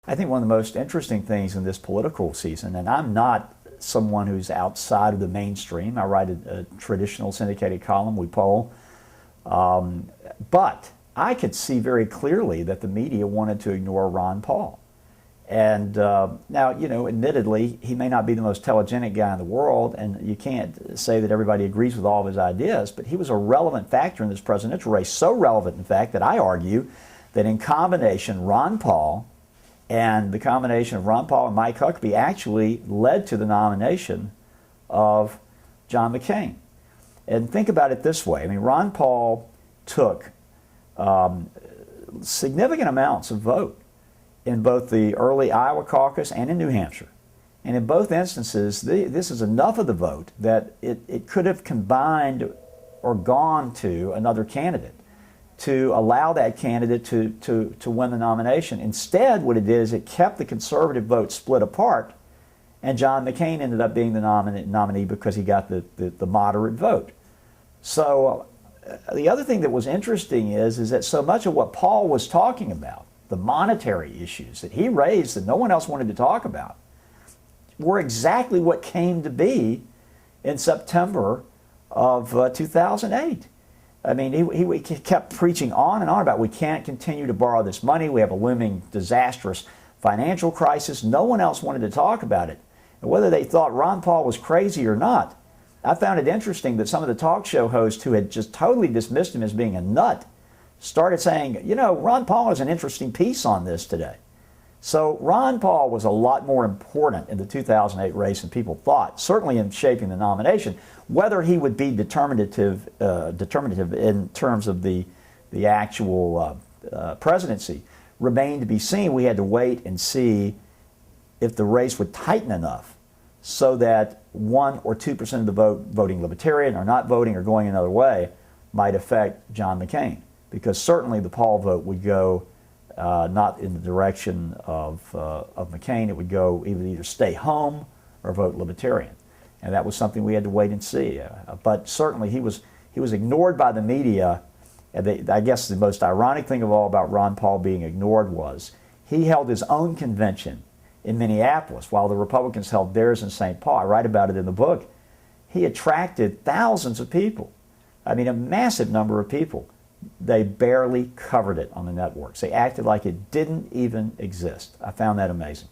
I think one of the most interesting things in this political season, and I'm not someone who's outside of the mainstream. I write a traditional syndicated column, we poll. But I could see very clearly that the media wanted to ignore Ron Paul. And now, you know, admittedly, he may not be the most telegenic guy in the world, and you can't say that everybody agrees with all of his ideas, but he was a relevant factor in this presidential race, so relevant, in fact, that I argue that in combination, Ron Paul and the combination of Ron Paul and Mike Huckabee actually led to the nomination of John McCain. And think about it this way. I mean, Ron Paul took significant amounts of vote in both the early Iowa caucus and in New Hampshire. And in both instances, this is enough of the vote that it could have combined or gone to another candidate to allow that candidate to win the nomination. Instead, what it did is it kept the conservative vote split apart, and John McCain ended up being the nominee because he got the moderate vote. So the other thing that was interesting is that so much of what Paul was talking about, the monetary issues that he raised that no one else wanted to talk about, were exactly what came to be in September of 2008. I mean, he kept preaching on and on about we can't continue to borrow this money. We have a looming disastrous financial crisis. No one else wanted to talk about it. And whether they thought Ron Paul was crazy or not, I found it interesting that some of the talk show hosts who had just totally dismissed him as being a nut started saying, you know, Ron Paul has an interesting piece on this today. So Ron Paul was a lot more important in the 2008 race than people thought, certainly in shaping the nomination. Whether he would be determinative in terms of the actual presidency remained to be seen. We had to wait and see if the race would tighten enough so that 1 or 2% of the vote voting Libertarian or not voting or going another way might affect John McCain. Because certainly the Paul vote would go not in the direction of McCain. It would go either stay home or vote Libertarian. And that was something we had to wait and see. But certainly he was ignored by the media. And I guess the most ironic thing of all about Ron Paul being ignored was he held his own convention in Minneapolis while the Republicans held theirs in St. Paul. I write about it in the book. He attracted thousands of people. I mean, a massive number of people. They barely covered it on the networks. They acted like it didn't even exist. I found that amazing.